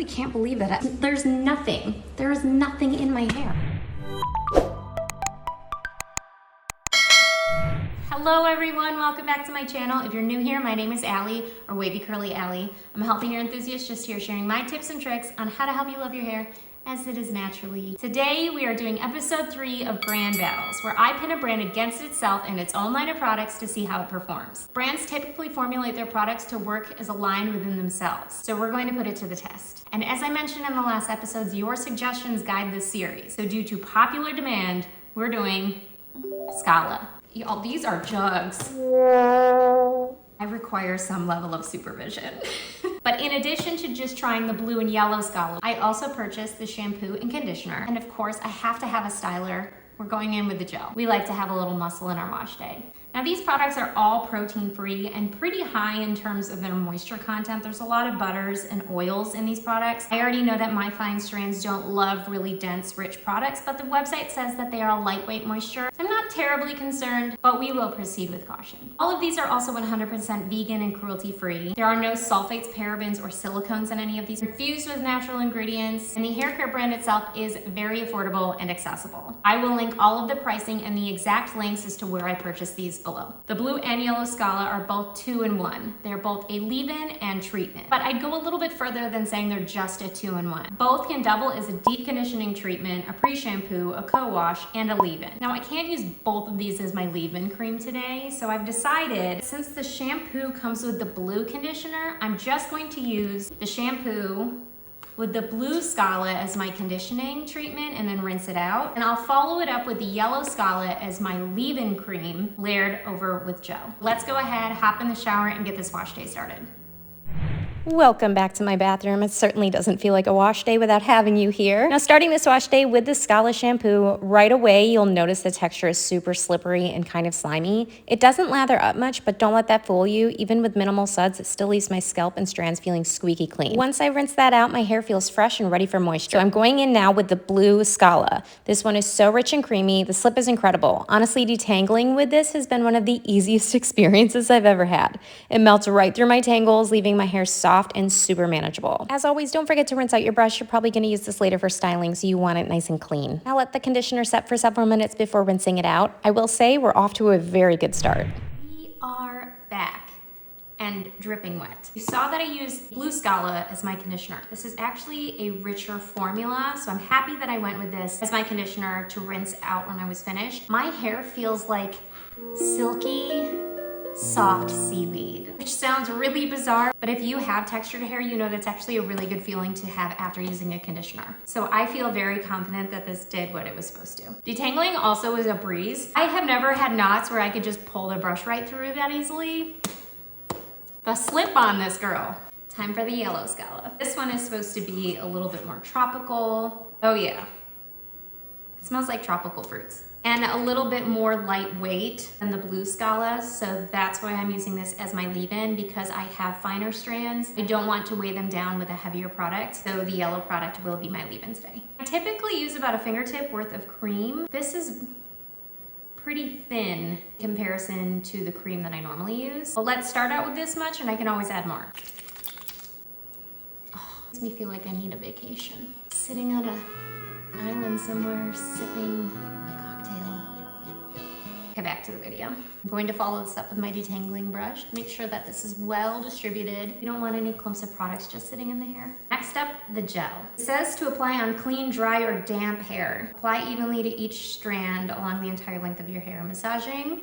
honestly can't believe that there's nothing. There is nothing in my hair. Hello everyone, welcome back to my channel. If you're new here, my name is Allie, or Wavy Curly Allie. I'm a healthy hair enthusiast just here sharing my tips and tricks on how to help you love your hair as it is naturally. Today we are doing episode 3 of brand battles, where I pin a brand against itself and its own line of products to see how it performs. Brands typically formulate their products to work as a line within themselves, so we're going to put it to the test. And as I mentioned in the last episodes, your suggestions guide this series. So due to popular demand, we're doing SKALA. Y'all, these are jugs. I require some level of supervision. But in addition to just trying the blue and yellow SKALA, I also purchased the shampoo and conditioner. And of course, I have to have a styler. We're going in with the gel. We like to have a little muscle in our wash day. Now these products are all protein-free and pretty high in terms of their moisture content. There's a lot of butters and oils in these products. I already know that my fine strands don't love really dense, rich products, but the website says that they are a lightweight moisture. So I'm not terribly concerned, but we will proceed with caution. All of these are also 100% vegan and cruelty-free. There are no sulfates, parabens, or silicones in any of these. Infused with natural ingredients, and the hair care brand itself is very affordable and accessible. I will link all of the pricing and the exact links as to where I purchased these below. The blue and yellow SKALA are both 2-in-1. They're both a leave-in and treatment. But I'd go a little bit further than saying they're just a 2-in-1. Both can double as a deep conditioning treatment, a pre-shampoo, a co-wash, and a leave-in. Now I can't use both of these as my leave-in cream today, so I've decided, since the shampoo comes with the blue conditioner, I'm just going to use the shampoo with the blue SKALA as my conditioning treatment and then rinse it out. And I'll follow it up with the yellow SKALA as my leave-in cream layered over with gel. Let's go ahead, hop in the shower, and get this wash day started. Welcome back to my bathroom. It certainly doesn't feel like a wash day without having you here. Now, starting this wash day with the SKALA shampoo, right away you'll notice the texture is super slippery and kind of slimy. It doesn't lather up much, but don't let that fool you. Even with minimal suds, it still leaves my scalp and strands feeling squeaky clean. Once I rinse that out, my hair feels fresh and ready for moisture. So I'm going in now with the blue SKALA. This one is so rich and creamy. The slip is incredible. Honestly, detangling with this has been one of the easiest experiences I've ever had. It melts right through my tangles, leaving my hair soft and super manageable. As always, don't forget to rinse out your brush. You're probably going to use this later for styling, so you want it nice and clean. Now let the conditioner set for several minutes before rinsing it out. I will say we're off to a very good start. We are back and dripping wet. You saw that I used blue SKALA as my conditioner. This is actually a richer formula, so I'm happy that I went with this as my conditioner to rinse out when I was finished. My hair feels like silky, soft seaweed, which sounds really bizarre, but if you have textured hair, you know that's actually a really good feeling to have after using a conditioner. So I feel very confident that this did what it was supposed to. Detangling also is a breeze. I have never had knots where I could just pull the brush right through that easily. The slip on this girl. Time for the yellow SKALA. This one is supposed to be a little bit more tropical. Oh yeah, it smells like tropical fruits. And a little bit more lightweight than the blue SKALA, so that's why I'm using this as my leave-in, because I have finer strands. I don't want to weigh them down with a heavier product, so the yellow product will be my leave-in today. I typically use about a fingertip worth of cream. This is pretty thin in comparison to the cream that I normally use. But let's start out with this much, and I can always add more. Oh, makes me feel like I need a vacation. Sitting on an island somewhere, sipping Okay, back to the video. I'm going to follow this up with my detangling brush. Make sure that this is well distributed. You don't want any clumps of products just sitting in the hair. Next up, the gel. It says to apply on clean, dry, or damp hair. Apply evenly to each strand along the entire length of your hair. Massaging?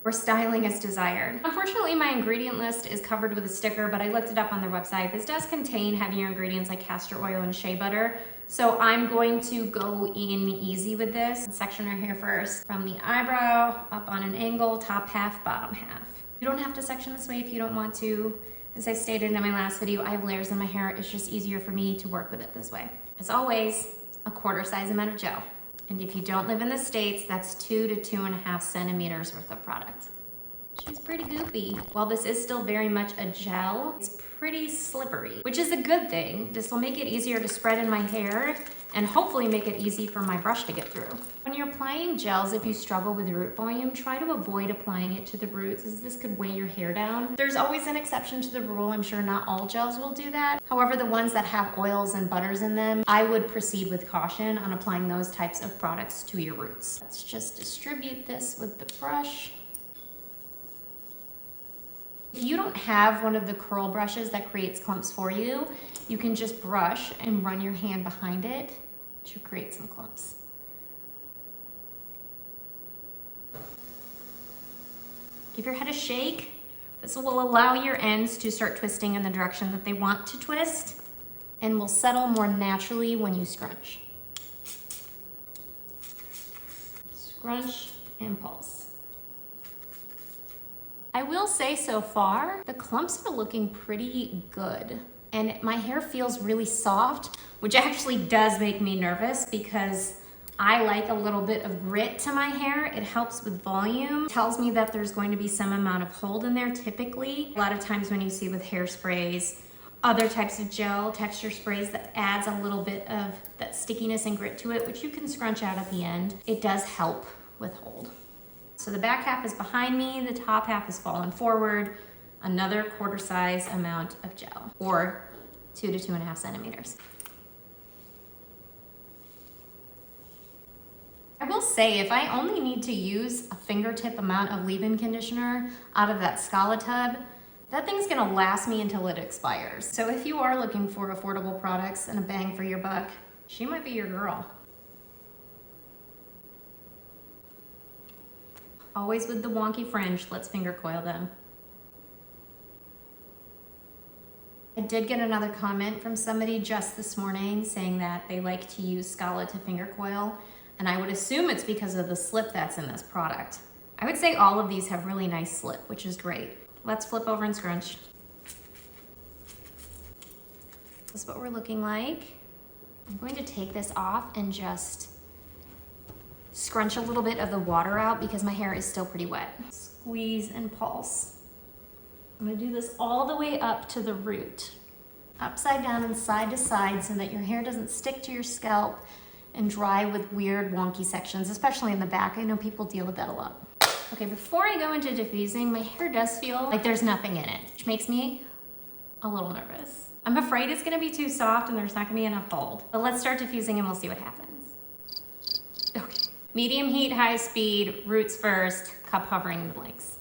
Or styling as desired. Unfortunately, my ingredient list is covered with a sticker, but I looked it up on their website. This does contain heavier ingredients like castor oil and shea butter. So I'm going to go in easy with this. Section our hair first from the eyebrow, up on an angle, top half, bottom half. You don't have to section this way if you don't want to. As I stated in my last video, I have layers in my hair. It's just easier for me to work with it this way. As always, a quarter size amount of gel. And if you don't live in the States, that's 2 to 2.5 centimeters worth of product. She's pretty goopy. While this is still very much a gel, it's pretty slippery, which is a good thing. This will make it easier to spread in my hair and hopefully make it easy for my brush to get through. When you're applying gels, if you struggle with root volume, try to avoid applying it to the roots, as this could weigh your hair down. There's always an exception to the rule. I'm sure not all gels will do that. However, the ones that have oils and butters in them, I would proceed with caution on applying those types of products to your roots. Let's just distribute this with the brush. If you don't have one of the curl brushes that creates clumps for you, you can just brush and run your hand behind it to create some clumps. Give your head a shake. This will allow your ends to start twisting in the direction that they want to twist and will settle more naturally when you scrunch. Scrunch and pulse. I will say so far, the clumps are looking pretty good. And my hair feels really soft, which actually does make me nervous because I like a little bit of grit to my hair. It helps with volume. It tells me that there's going to be some amount of hold in there typically. A lot of times when you see with hairsprays, other types of gel texture sprays, that adds a little bit of that stickiness and grit to it, which you can scrunch out at the end. It does help with hold. So the back half is behind me, the top half is fallen forward, another quarter size amount of gel, or 2 to 2.5 centimeters. I will say, if I only need to use a fingertip amount of leave-in conditioner out of that SKALA tub, that thing's gonna last me until it expires. So if you are looking for affordable products and a bang for your buck, she might be your girl. Always with the wonky fringe, let's finger coil them. I did get another comment from somebody just this morning saying that they like to use SKALA to finger coil, and I would assume it's because of the slip that's in this product. I would say all of these have really nice slip, which is great. Let's flip over and scrunch. This is what we're looking like. I'm going to take this off and just scrunch a little bit of the water out because my hair is still pretty wet. Squeeze and pulse. I'm gonna do this all the way up to the root. Upside down and side to side so that your hair doesn't stick to your scalp and dry with weird wonky sections, especially in the back. I know people deal with that a lot. Okay, before I go into diffusing, my hair does feel like there's nothing in it, which makes me a little nervous. I'm afraid it's gonna be too soft and there's not gonna be enough hold. But let's start diffusing and we'll see what happens. Okay. Medium heat, high speed, roots first, cup hovering with links.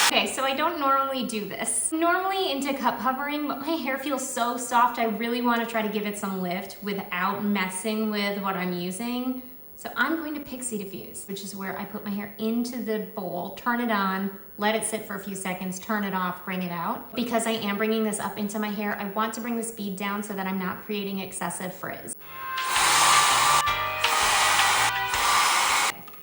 Okay, so I don't normally do this. Normally into cup hovering, but my hair feels so soft, I really want to try to give it some lift without messing with what I'm using. So I'm going to pixie diffuse, which is where I put my hair into the bowl, turn it on, let it sit for a few seconds, turn it off, bring it out. Because I am bringing this up into my hair, I want to bring the speed down so that I'm not creating excessive frizz.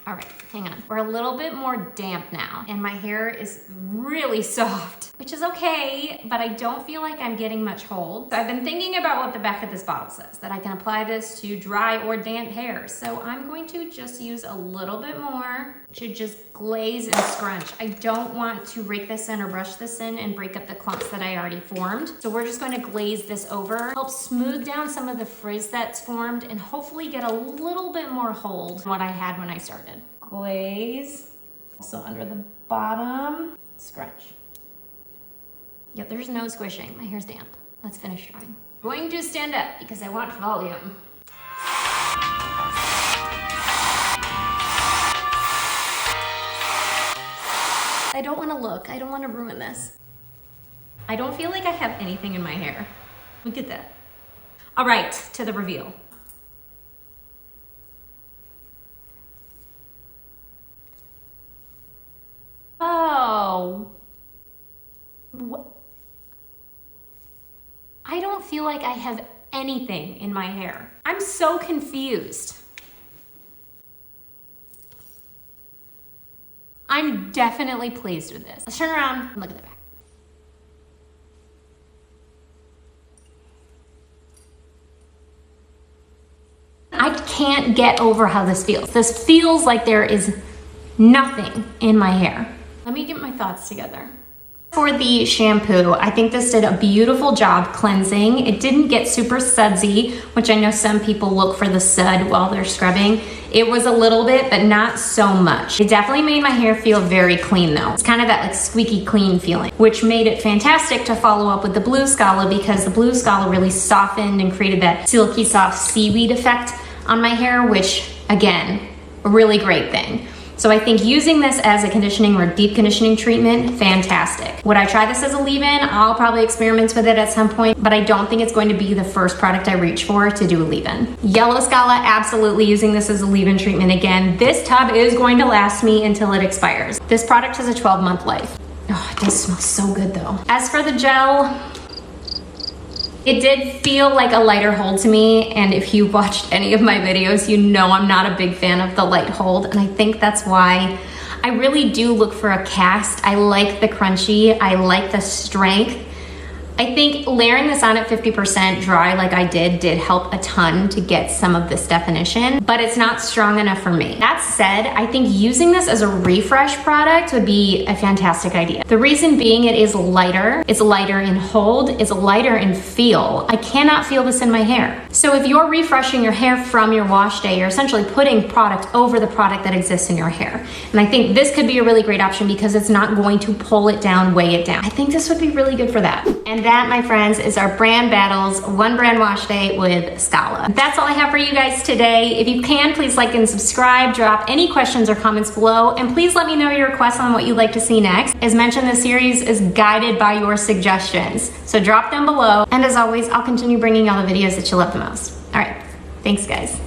All right, hang on. We're a little bit more damp now, and my hair is really soft, which is okay, but I don't feel like I'm getting much hold. So I've been thinking about what the back of this bottle says, that I can apply this to dry or damp hair. So I'm going to just use a little bit more to just glaze and scrunch. I don't want to rake this in or brush this in and break up the clumps that I already formed. So we're just going to glaze this over, help smooth down some of the frizz that's formed, and hopefully get a little bit more hold than what I had when I started. Glaze, also under the bottom, scrunch. Yep, there's no squishing, my hair's damp. Let's finish drying. Going to stand up because I want volume. I don't want to look, I don't want to ruin this. I don't feel like I have anything in my hair. Look at that. All right, to the reveal. Oh, I don't feel like I have anything in my hair. I'm so confused. I'm definitely pleased with this. Let's turn around and look at the back. I can't get over how this feels. This feels like there is nothing in my hair. Let me get my thoughts together. For the shampoo, I think this did a beautiful job cleansing. It didn't get super sudsy, which I know some people look for the sud while they're scrubbing. It was a little bit, but not so much. It definitely made my hair feel very clean though. It's kind of that like squeaky clean feeling, which made it fantastic to follow up with the blue SKALA, because the blue SKALA really softened and created that silky soft seaweed effect on my hair, which again, a really great thing. So I think using this as a conditioning or deep conditioning treatment, fantastic. Would I try this as a leave-in? I'll probably experiment with it at some point, but I don't think it's going to be the first product I reach for to do a leave-in. Yellow SKALA, absolutely using this as a leave-in treatment again. This tub is going to last me until it expires. This product has a 12-month life. Oh, it does smell so good though. As for the gel, it did feel like a lighter hold to me, and if you watched any of my videos, you know I'm not a big fan of the light hold, and I think that's why I really do look for a cast. I like the crunchy, I like the strength. I think layering this on at 50% dry like I did help a ton to get some of this definition, but it's not strong enough for me. That said, I think using this as a refresh product would be a fantastic idea. The reason being, it is lighter. It's lighter in hold, it's lighter in feel. I cannot feel this in my hair. So if you're refreshing your hair from your wash day, you're essentially putting product over the product that exists in your hair. And I think this could be a really great option because it's not going to pull it down, weigh it down. I think this would be really good for that. And that, my friends, is our brand battles, one brand wash day with SKALA. That's all I have for you guys today. If you can, please like and subscribe, drop any questions or comments below, and please let me know your requests on what you'd like to see next. As mentioned, this series is guided by your suggestions, so drop them below. And as always, I'll continue bringing y'all the videos that you love the most. All right, thanks guys.